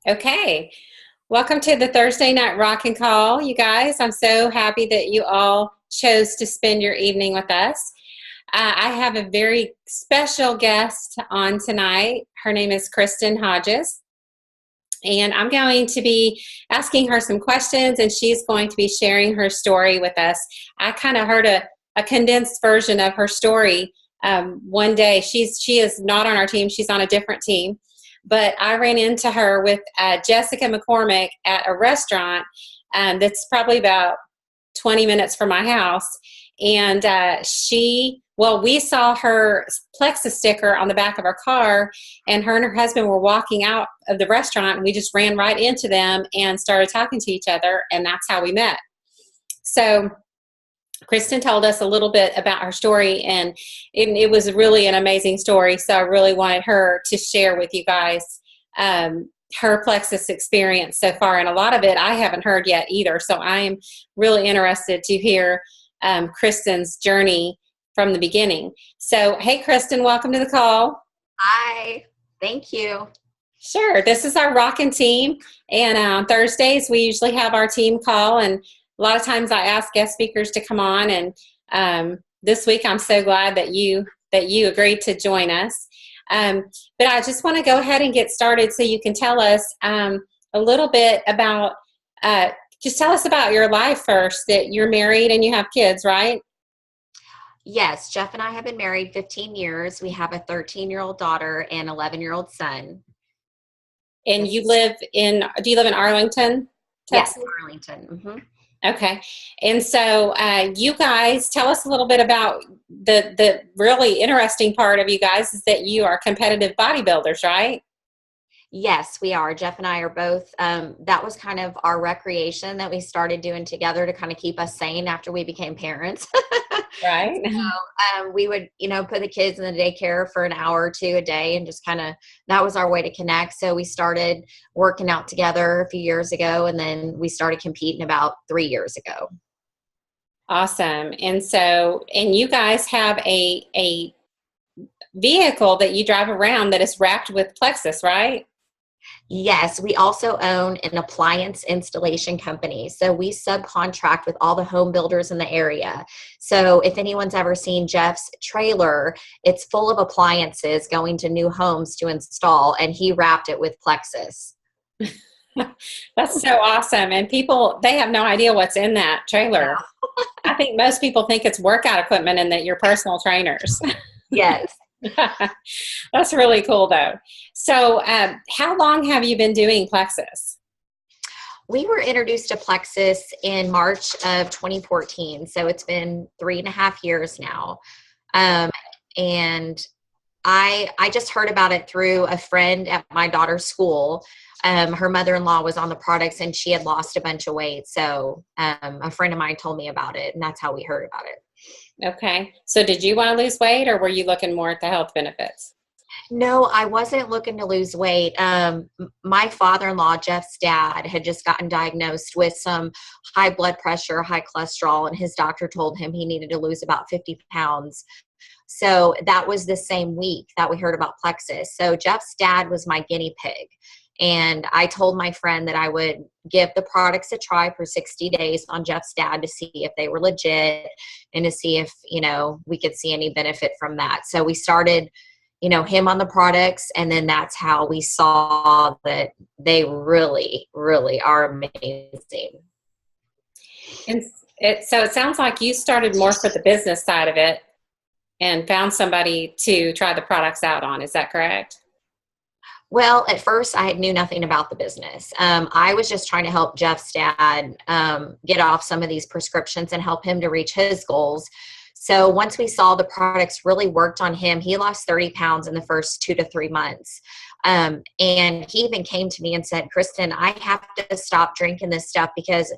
Okay. Welcome to the Thursday Night Rockin' Call, you guys. I'm so happy that you all chose to spend your evening with us. I have a very special guest on tonight. Her name is Kristin Hodges, and I'm going to be asking her some questions, and she's going to be sharing her story with us. I kind of heard a condensed version of her story one day. She is not on our team. She's on a different team. But I ran into her with Jessica McCormick at a restaurant that's probably about 20 minutes from my house. And we saw her Plexus sticker on the back of her car, and her husband were walking out of the restaurant, and we just ran right into them and started talking to each other, and that's how we met. So Kristin told us a little bit about her story, and it was really an amazing story. So I really wanted her to share with you guys her Plexus experience so far. And a lot of it I haven't heard yet either. So I am really interested to hear Kristin's journey from the beginning. So, hey, Kristin, welcome to the call. Hi, thank you. Sure. This is our Rockin' team. And on Thursdays, we usually have our team call, and a lot of times I ask guest speakers to come on, and this week I'm so glad that you agreed to join us. But I just want to go ahead and get started so you can tell us a little bit about, just tell us about your life first, that you're married and you have kids, right? Yes, Jeff and I have been married 15 years. We have a 13-year-old daughter and 11-year-old son. And do you live in Arlington, Texas? Yes, Arlington. Mm-hmm. Okay. And so you guys, tell us a little bit about the really interesting part of you guys is that you are competitive bodybuilders, right? Yes, we are. Jeff and I are both. That was kind of our recreation that we started doing together to kind of keep us sane after we became parents. Right. So we would, put the kids in the daycare for an hour or two a day, and just kind of, that was our way to connect. So we started working out together a few years ago, and then we started competing about 3 years ago. Awesome. And you guys have a vehicle that you drive around that is wrapped with Plexus, right? Yes, we also own an appliance installation company. So we subcontract with all the home builders in the area. So if anyone's ever seen Jeff's trailer, it's full of appliances going to new homes to install, and he wrapped it with Plexus. That's so awesome. And people, they have no idea what's in that trailer. I think most people think it's workout equipment and that you're personal trainers. Yes. That's really cool, though. So how long have you been doing Plexus? We were introduced to Plexus in March of 2014. So it's been 3.5 years now. And I just heard about it through a friend at my daughter's school. Her mother-in-law was on the products, and she had lost a bunch of weight. So a friend of mine told me about it, and that's how we heard about it. Okay. So did you want to lose weight, or were you looking more at the health benefits? No, I wasn't looking to lose weight. My father-in-law, Jeff's dad, had just gotten diagnosed with some high blood pressure, high cholesterol, and his doctor told him he needed to lose about 50 pounds. So that was the same week that we heard about Plexus. So Jeff's dad was my guinea pig. And I told my friend that I would give the products a try for 60 days on Jeff's dad to see if they were legit and to see if, we could see any benefit from that. So we started, him on the products, and then that's how we saw that they really, really are amazing. And so it sounds like you started more for the business side of it and found somebody to try the products out on. Is that correct? Well, at first I knew nothing about the business. I was just trying to help Jeff's dad get off some of these prescriptions and help him to reach his goals. So once we saw the products really worked on him, he lost 30 pounds in the first 2 to 3 months. And he even came to me and said, Kristin, I have to stop drinking this stuff because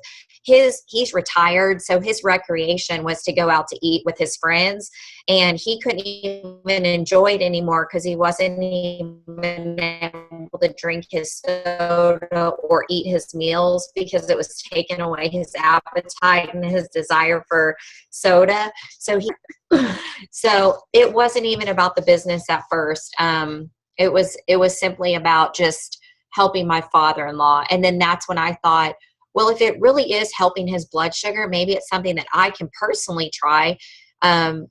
he's retired. So his recreation was to go out to eat with his friends, and he couldn't even enjoy it anymore because he wasn't even able to drink his soda or eat his meals because it was taking away his appetite and his desire for soda. So it wasn't even about the business at first. It was simply about just helping my father-in-law. And then that's when I thought, well, if it really is helping his blood sugar, maybe it's something that I can personally try,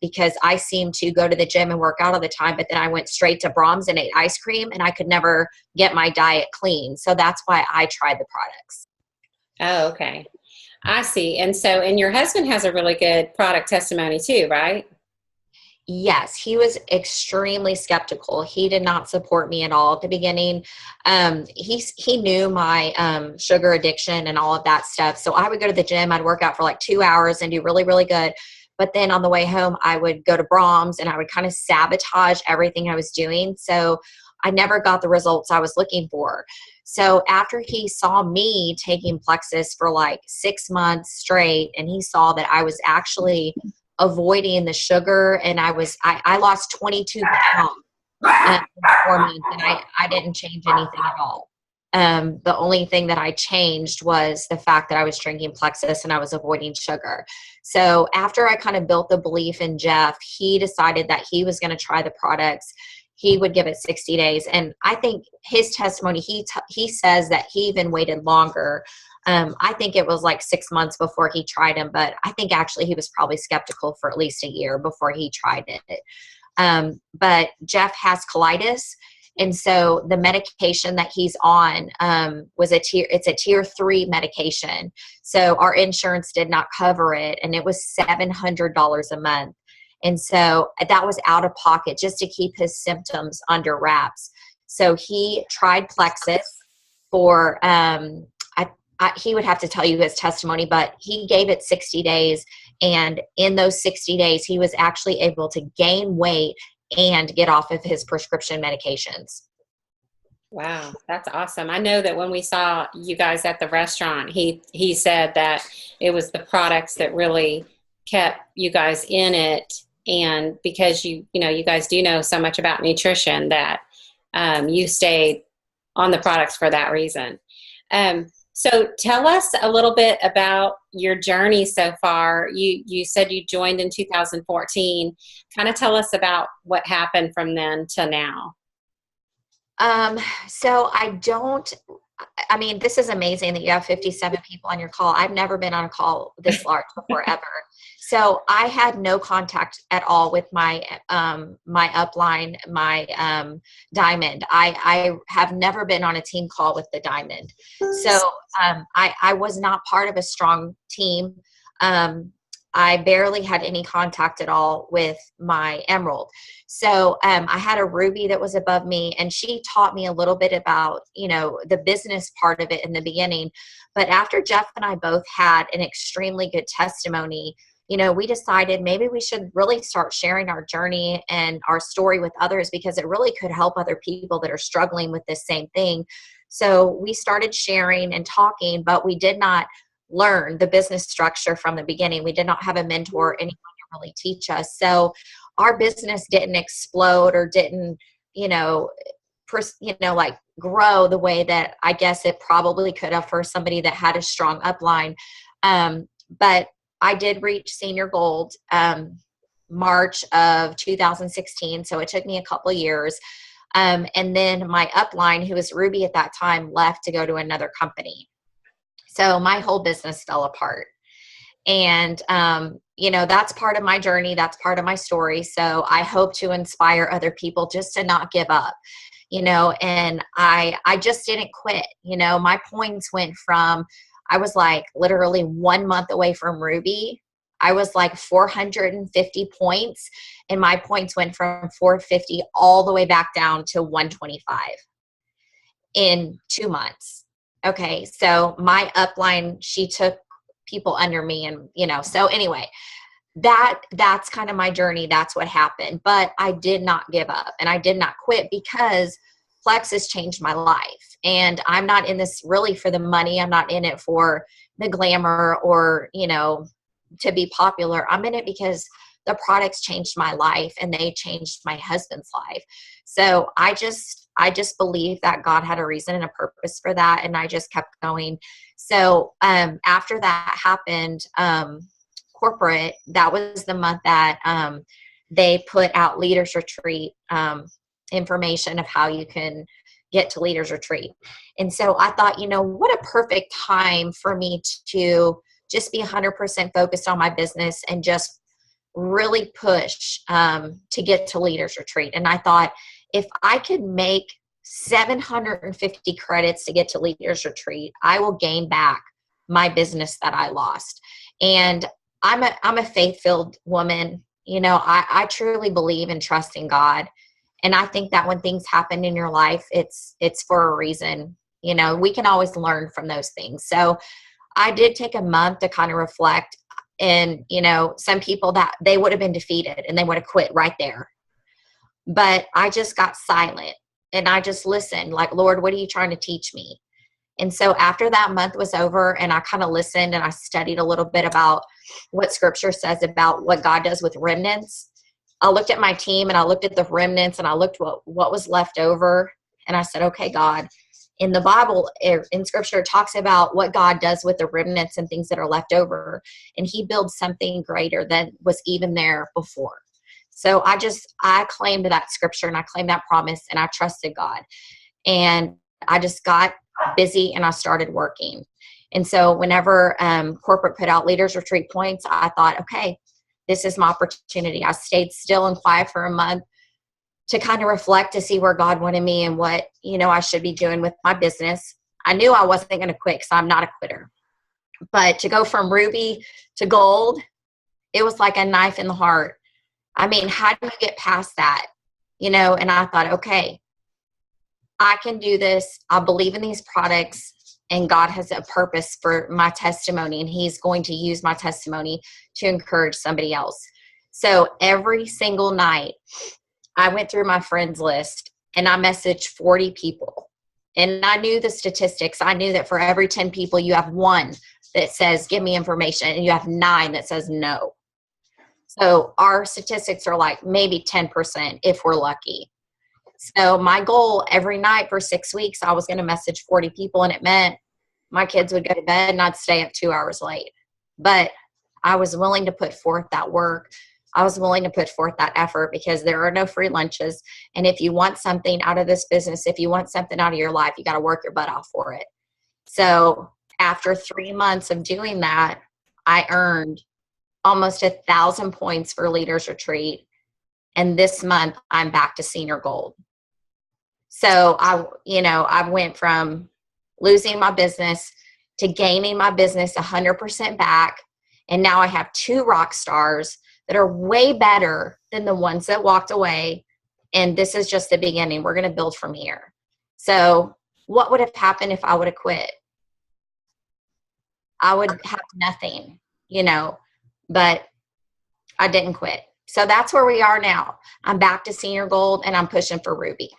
because I seem to go to the gym and work out all the time, but then I went straight to Brahms and ate ice cream, and I could never get my diet clean. So that's why I tried the products. Oh, okay. I see. And your husband has a really good product testimony too, right? Yes, he was extremely skeptical. He did not support me at all at the beginning. He knew my sugar addiction and all of that stuff. So I would go to the gym. I'd work out for like 2 hours and do really, really good. But then on the way home, I would go to Brahms and I would kind of sabotage everything I was doing. So I never got the results I was looking for. So after he saw me taking Plexus for like 6 months straight, and he saw that I was actually avoiding the sugar, and I lost 22 pounds in 4 months, and I didn't change anything at all. The only thing that I changed was the fact that I was drinking Plexus and I was avoiding sugar. So after I kind of built the belief in Jeff, he decided that he was going to try the products. He would give it 60 days. And I think his testimony, he says that he even waited longer. I think it was like 6 months before he tried them, but I think actually he was probably skeptical for at least a year before he tried it. But Jeff has colitis. And so the medication that he's on it's a tier 3 medication. So our insurance did not cover it, and it was $700 a month. And so that was out of pocket just to keep his symptoms under wraps. So he tried Plexus for, he would have to tell you his testimony, but he gave it 60 days. And in those 60 days, he was actually able to gain weight and get off of his prescription medications. Wow, that's awesome. I know that when we saw you guys at the restaurant, he said that it was the products that really kept you guys in it. And because you guys do know so much about nutrition, that you stayed on the products for that reason. So tell us a little bit about your journey so far. You said you joined in 2014. Kind of tell us about what happened from then to now. So this is amazing that you have 57 people on your call. I've never been on a call this large before ever. So I had no contact at all with my upline, my diamond. I have never been on a team call with the diamond. So I was not part of a strong team. I barely had any contact at all with my emerald. So I had a ruby that was above me, and she taught me a little bit about, the business part of it in the beginning. But after Jeff and I both had an extremely good testimony, we decided maybe we should really start sharing our journey and our story with others, because it really could help other people that are struggling with this same thing. So we started sharing and talking, but we did not learn the business structure from the beginning. We did not have a mentor, anyone to really teach us. So our business didn't explode or didn't, grow the way that I guess it probably could have for somebody that had a strong upline. But I did reach senior gold March of 2016. So it took me a couple of years. And then my upline, who was Ruby at that time, left to go to another company. So my whole business fell apart. And, that's part of my journey. That's part of my story. So I hope to inspire other people just to not give up, and I just didn't quit. My points went from, I was like literally 1 month away from Ruby. I was like 450 points, and my points went from 450 all the way back down to 125 in 2 months. Okay. So my upline, she took people under me, and, so anyway, that's kind of my journey. That's what happened. But I did not give up, and I did not quit, because Plexus changed my life. And I'm not in this really for the money. I'm not in it for the glamour or, to be popular. I'm in it because the products changed my life, and they changed my husband's life. So I just believe that God had a reason and a purpose for that. And I just kept going. So after that happened, corporate, that was the month that they put out Leaders Retreat information of how you can get to Leaders Retreat. And so I thought, what a perfect time for me to just be 100% focused on my business and just really push to get to Leaders Retreat. And I thought, if I could make 750 credits to get to Leaders Retreat, I will gain back my business that I lost. And I'm a faith-filled woman. I truly believe and trust in God. And I think that when things happen in your life, it's for a reason. We can always learn from those things. So I did take a month to kind of reflect. And, some people that they would have been defeated and they would have quit right there. But I just got silent and I just listened, like, Lord, what are you trying to teach me? And so after that month was over and I kind of listened and I studied a little bit about what scripture says about what God does with remnants, I looked at my team and I looked at the remnants and I looked what was left over. And I said, okay, God, in the Bible, in scripture, it talks about what God does with the remnants and things that are left over. And he builds something greater than was even there before. So I claimed that scripture and I claimed that promise and I trusted God. And I just got busy and I started working. And so whenever corporate put out Leaders Retreat points, I thought, okay, this is my opportunity. I stayed still and quiet for a month to kind of reflect to see where God wanted me and what, I should be doing with my business. I knew I wasn't going to quit because I'm not a quitter. But to go from ruby to gold, it was like a knife in the heart. I mean, how do you get past that? And I thought, okay, I can do this. I believe in these products and God has a purpose for my testimony and he's going to use my testimony to encourage somebody else. So every single night I went through my friends list and I messaged 40 people. And I knew the statistics. I knew that for every 10 people, you have one that says, give me information, and you have 9 that says no. So our statistics are like maybe 10% if we're lucky. So my goal every night for 6 weeks, I was going to message 40 people, and it meant my kids would go to bed and I'd stay up 2 hours late. But I was willing to put forth that work. I was willing to put forth that effort because there are no free lunches. And if you want something out of this business, if you want something out of your life, you got to work your butt off for it. So after 3 months of doing that, I earned almost 1,000 points for Leaders Retreat. And this month I'm back to senior gold. So I went from losing my business to gaining my business 100% back. And now I have 2 rock stars that are way better than the ones that walked away. And this is just the beginning. We're going to build from here. So what would have happened if I would have quit? I would have nothing, but I didn't quit. So that's where we are now. I'm back to senior gold and I'm pushing for ruby.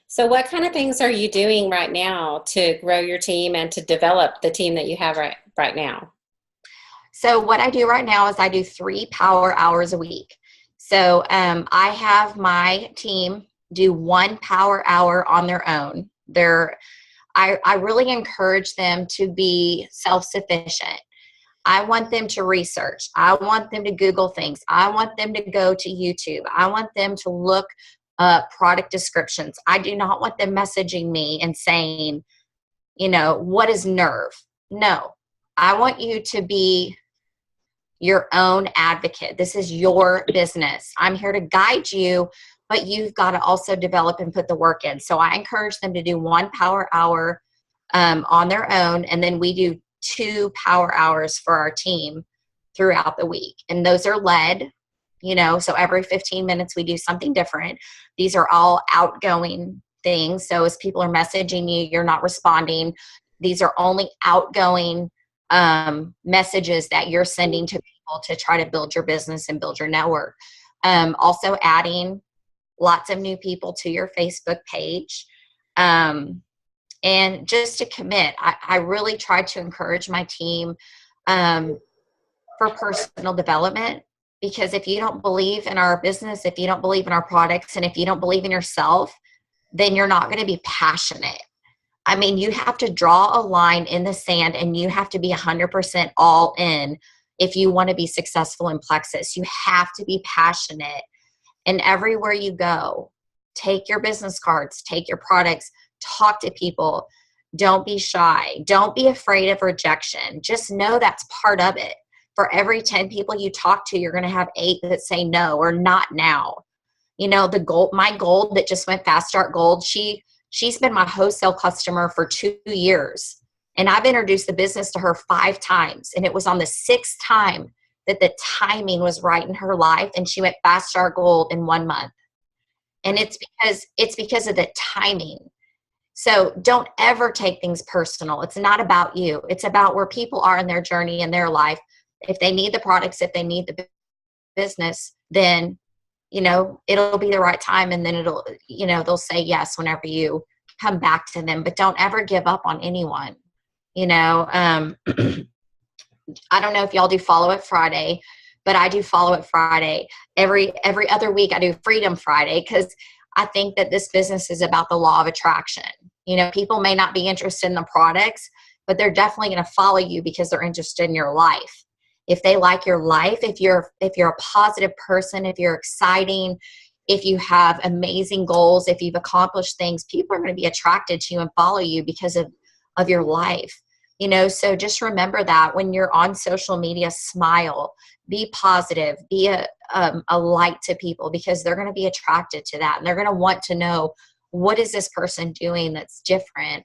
So what kind of things are you doing right now to grow your team and to develop the team that you have right now? So what I do right now is I do 3 power hours a week. So I have my team do 1 power hour on their own. I really encourage them to be self-sufficient. I want them to research. I want them to Google things. I want them to go to YouTube. I want them to look up product descriptions. I do not want them messaging me and saying, what is nerve? No, I want you to be your own advocate. This is your business. I'm here to guide you, but you've got to also develop and put the work in. So I encourage them to do 1 power hour on their own. And then we do 2 power hours for our team throughout the week. And those are led, so every 15 minutes we do something different. These are all outgoing things. So as people are messaging you, you're not responding. These are only outgoing messages that you're sending to people to try to build your business and build your network. Also adding lots of new people to your Facebook page. And just to commit, I really try to encourage my team for personal development, because if you don't believe in our business, if you don't believe in our products, and if you don't believe in yourself, then you're not going to be passionate. I mean, you have to draw a line in the sand and you have to be 100% all in if you want to be successful in Plexus. You have to be passionate. And everywhere you go, take your business cards, take your products, talk to people. Don't be shy. Don't be afraid of rejection. Just know that's part of it. For every 10 people you talk to, you're going to have 8 that say no or not now. You know, my gold that just went Fast Start Gold, she's been my wholesale customer for 2 years. And I've introduced the business to her 5 times. And it was on the 6th time that the timing was right in her life. And she went Fast Start Gold in 1 month. And it's because of the timing. So don't ever take things personal. It's not about you. It's about where people are in their journey in their life. If they need the products, if they need the business, then, you know, it'll be the right time. And then it'll, you know, they'll say yes whenever you come back to them, but don't ever give up on anyone. You know, I don't know if y'all do Follow It Friday, but I do Follow It Friday. Every other week I do Freedom Friday, because I think that this business is about the law of attraction. You know, people may not be interested in the products, but they're definitely going to follow you because they're interested in your life. If they like your life, if you're a positive person, if you're exciting, if you have amazing goals, if you've accomplished things, people are going to be attracted to you and follow you because of your life. You know, so just remember that when you're on social media, smile, be positive, be a light to people, because they're going to be attracted to that. And they're going to want to know, what is this person doing that's different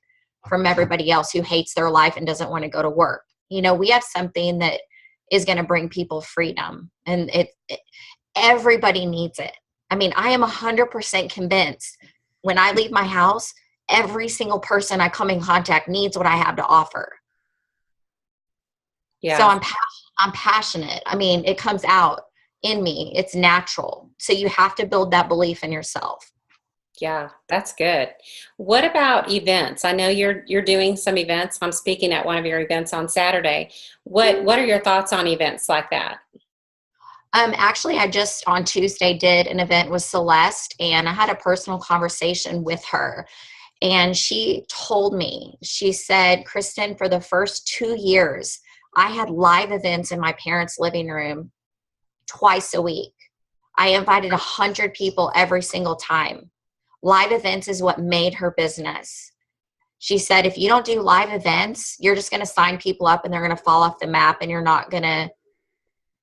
from everybody else who hates their life and doesn't want to go to work? You know, we have something that is going to bring people freedom, and everybody needs it. I mean, I am 100% convinced when I leave my house, every single person I come in contact needs what I have to offer. Yeah. So I'm passionate. I mean, it comes out in me. It's natural. So you have to build that belief in yourself. Yeah, that's good. What about events? I know you're doing some events. I'm speaking at one of your events on Saturday. What are your thoughts on events like that? Actually, I just on Tuesday did an event with Celeste, and I had a personal conversation with her. And she told me, she said, Kristin, for the first 2 years, I had live events in my parents' living room twice a week. I invited 100 people every single time. Live events is what made her business. She said, if you don't do live events, you're just going to sign people up and they're going to fall off the map and you're not going to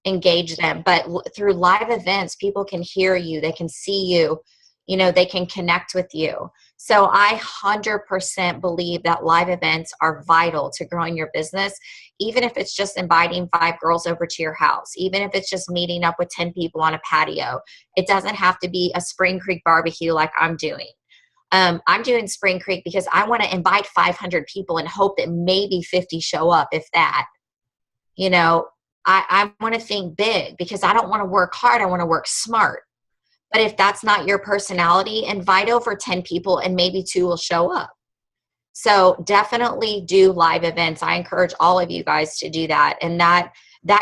engage them. But through live events, people can hear you, they can see you, you know, they can connect with you. So I 100% believe that live events are vital to growing your business, even if it's just inviting 5 girls over to your house, even if it's just meeting up with 10 people on a patio. It doesn't have to be a Spring Creek barbecue like I'm doing. I'm doing Spring Creek because I want to invite 500 people and hope that maybe 50 show up, if that. You know, I want to think big because I don't want to work hard. I want to work smart. But if that's not your personality, invite over 10 people and maybe 2 will show up. So definitely do live events. I encourage all of you guys to do that. And that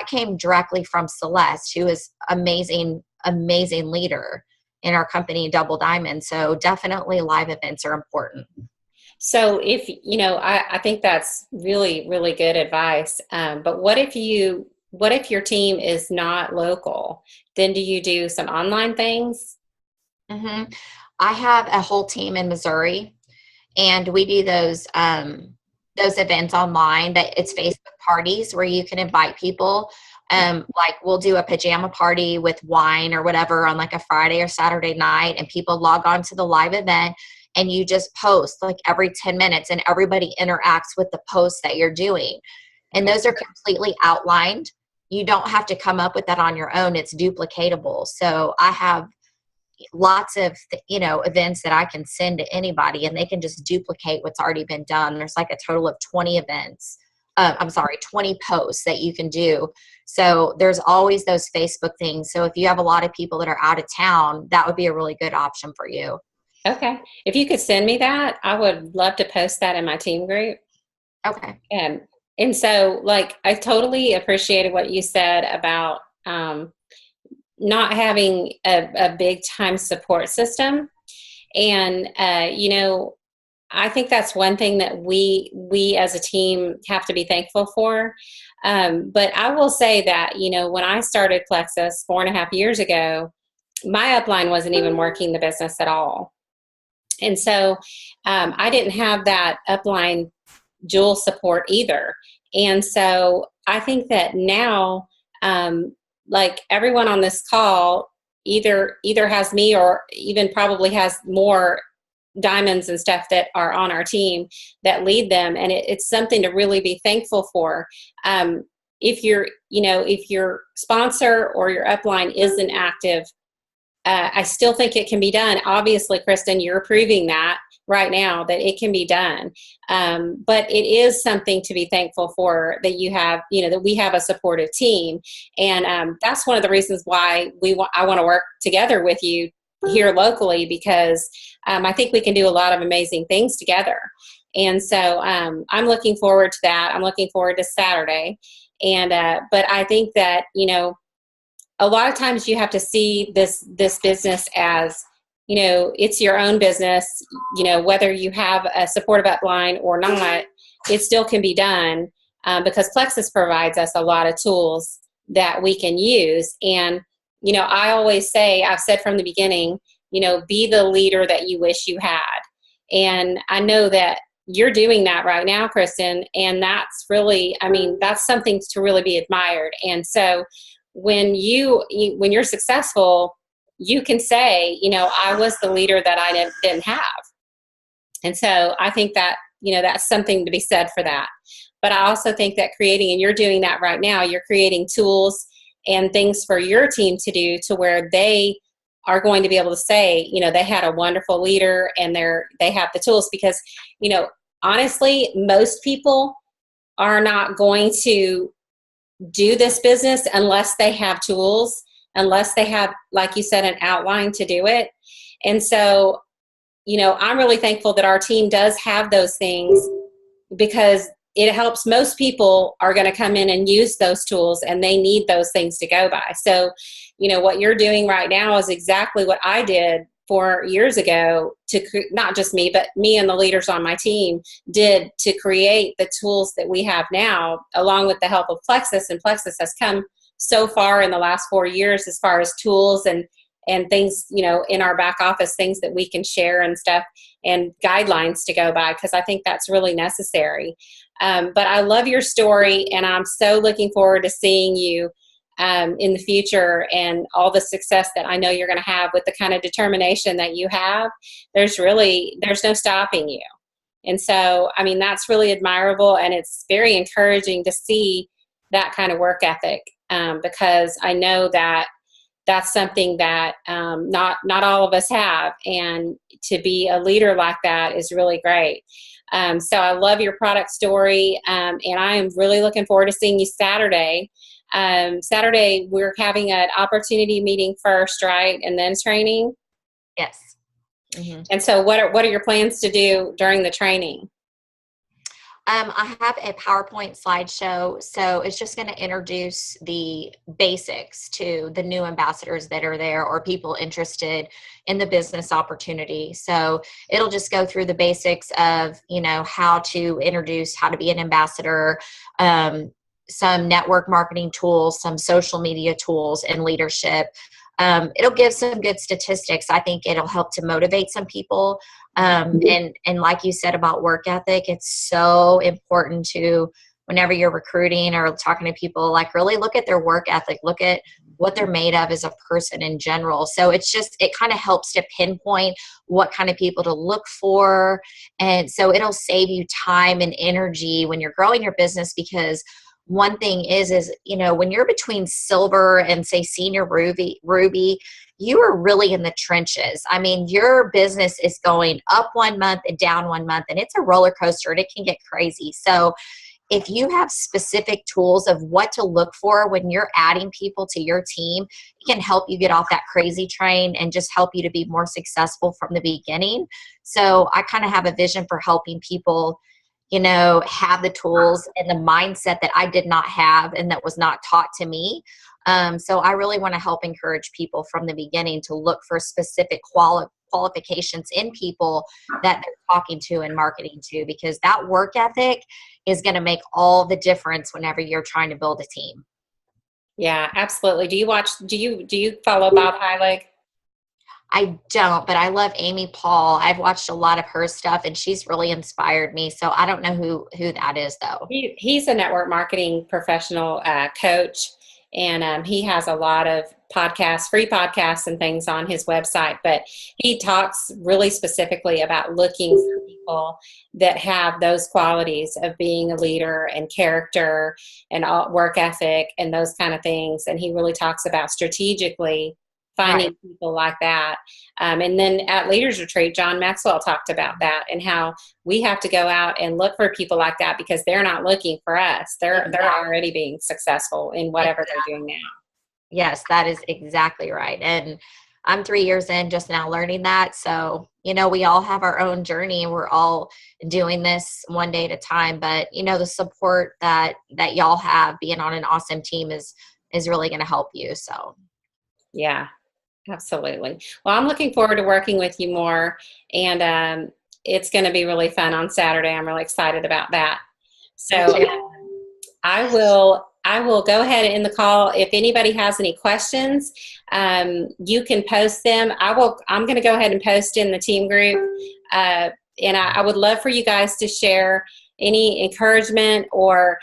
came directly from Celeste, who is amazing leader in our company, Double Diamond. So definitely live events are important. So if, you know, I think that's really, really good advice. But what if your team is not local? Then do you do some online things? Mm-hmm. I have a whole team in Missouri, and we do those events online. That it's Facebook parties where you can invite people. Like we'll do a pajama party with wine or whatever on like a Friday or Saturday night, and people log on to the live event, and you just post like every 10 minutes, and everybody interacts with the posts that you're doing. And those are completely outlined. You don't have to come up with that on your own. It's duplicatable. So I have lots of, you know, events that I can send to anybody, and they can just duplicate what's already been done. There's like a total of 20 events. 20 posts that you can do. So there's always those Facebook things. So if you have a lot of people that are out of town, that would be a really good option for you. Okay. If you could send me that, I would love to post that in my team group. Okay. And so, like, I totally appreciated what you said about not having a big time support system. And, you know, I think that's one thing that we as a team have to be thankful for. But I will say that, you know, when I started Plexus 4.5 years ago, my upline wasn't even working the business at all. And so I didn't have that upline dual support either. And so I think that now, like everyone on this call either has me or even probably has more diamonds and stuff that are on our team that lead them. And it's something to really be thankful for. If if your sponsor or your upline isn't active, I still think it can be done. Obviously, Kristin, you're proving that right now that it can be done. But it is something to be thankful for that you have, that we have a supportive team. And that's one of the reasons why I want to work together with you here locally, because I think we can do a lot of amazing things together. And so I'm looking forward to that. I'm looking forward to Saturday. And but I think that, a lot of times you have to see this business as, it's your own business, whether you have a supportive upline or not, it still can be done because Plexus provides us a lot of tools that we can use. And, I always say, I've said from the beginning, be the leader that you wish you had. And I know that you're doing that right now, Kristin, and that's really, that's something to really be admired. And so when you're successful, you can say, I was the leader that I didn't have. And so I think that, that's something to be said for that. But I also think that and you're doing that right now, you're creating tools and things for your team to do to where they are going to be able to say, they had a wonderful leader and they have the tools, because, honestly, most people are not going to do this business unless they have tools, unless they have, like you said, an outline to do it. And so, I'm really thankful that our team does have those things, because it helps. Most people are going to come in and use those tools, and they need those things to go by. So, what you're doing right now is exactly what I did 4 years ago, not just me, but me and the leaders on my team did to create the tools that we have now, along with the help of Plexus. And Plexus has come so far in the last 4 years as far as tools and things, in our back office, things that we can share and stuff, and guidelines to go by, because I think that's really necessary. But I love your story, and I'm so looking forward to seeing you in the future and all the success that I know you're going to have with the kind of determination that you have. There's no stopping you. And so, that's really admirable, and it's very encouraging to see that kind of work ethic, because I know that that's something that not all of us have, and to be a leader like that is really great. So I love your product story, and I am really looking forward to seeing you Saturday. Saturday, we're having an opportunity meeting first, right? And then training? Yes. Mm-hmm. And so what are your plans to do during the training? I have a PowerPoint slideshow, so it's just going to introduce the basics to the new ambassadors that are there, or people interested in the business opportunity. So it'll just go through the basics of, how to introduce, how to be an ambassador, some network marketing tools, some social media tools, and leadership. It'll give some good statistics. I think it'll help to motivate some people. And like you said about work ethic, it's so important to, whenever you're recruiting or talking to people, like really look at their work ethic, look at what they're made of as a person in general. So it kind of helps to pinpoint what kind of people to look for. And so it'll save you time and energy when you're growing your business, because one thing is, when you're between silver and say senior ruby, you are really in the trenches. Your business is going up 1 month and down 1 month, and it's a roller coaster, and it can get crazy. So if you have specific tools of what to look for when you're adding people to your team, it can help you get off that crazy train and just help you to be more successful from the beginning. So I kind of have a vision for helping people, have the tools and the mindset that I did not have and that was not taught to me. So I really want to help encourage people from the beginning to look for specific qualifications in people that they're talking to and marketing to, because that work ethic is going to make all the difference whenever you're trying to build a team. Yeah, absolutely. Do you follow Bob Heilig? I don't, but I love Amy Paul. I've watched a lot of her stuff and she's really inspired me. So I don't know who that is though. He's a network marketing professional coach, and he has a lot of podcasts, free podcasts and things on his website. But he talks really specifically about looking for people that have those qualities of being a leader and character and work ethic and those kind of things. And he really talks about strategically finding Right. people like that. And then at Leaders Retreat, John Maxwell talked about that and how we have to go out and look for people like that because they're not looking for us. They're already being successful in whatever they're doing now. Yes, that is exactly right. And I'm 3 years in just now learning that. So, we all have our own journey and we're all doing this one day at a time. But, the support that y'all have being on an awesome team is really going to help you. So, Yeah, absolutely. Well, I'm looking forward to working with you more, and it's going to be really fun on Saturday. I'm really excited about that. So I will go ahead and end the call. If anybody has any questions, you can post them. I'm going to go ahead and post in the team group, and I would love for you guys to share any encouragement or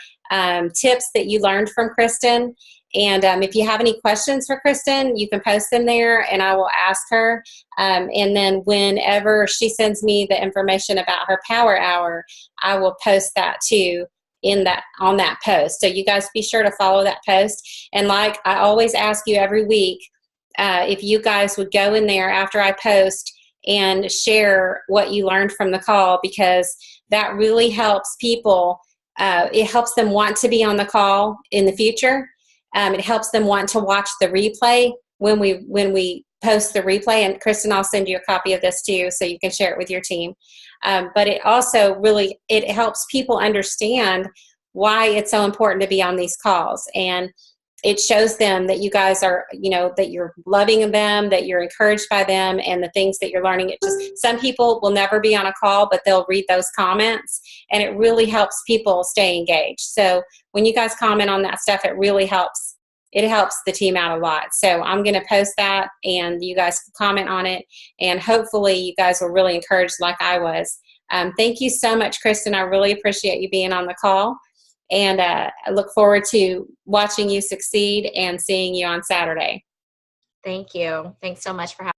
tips that you learned from Kristin. And if you have any questions for Kristin, you can post them there and I will ask her. And then whenever she sends me the information about her power hour, I will post that too on that post. So you guys be sure to follow that post. And like I always ask you every week, if you guys would go in there after I post and share what you learned from the call, because that really helps people. It helps them want to be on the call in the future. It helps them want to watch the replay when we post the replay. And Kristin, I'll send you a copy of this too, so you can share it with your team. But it also it helps people understand why it's so important to be on these calls. And it shows them that you guys are, that you're loving them, that you're encouraged by them and the things that you're learning. It just, some people will never be on a call, but they'll read those comments and it really helps people stay engaged. So when you guys comment on that stuff, it really helps. It helps the team out a lot. So I'm going to post that and you guys can comment on it. And hopefully you guys were really encouraged like I was. Thank you so much, Kristin. I really appreciate you being on the call. And I look forward to watching you succeed and seeing you on Saturday. Thank you. Thanks so much for having me.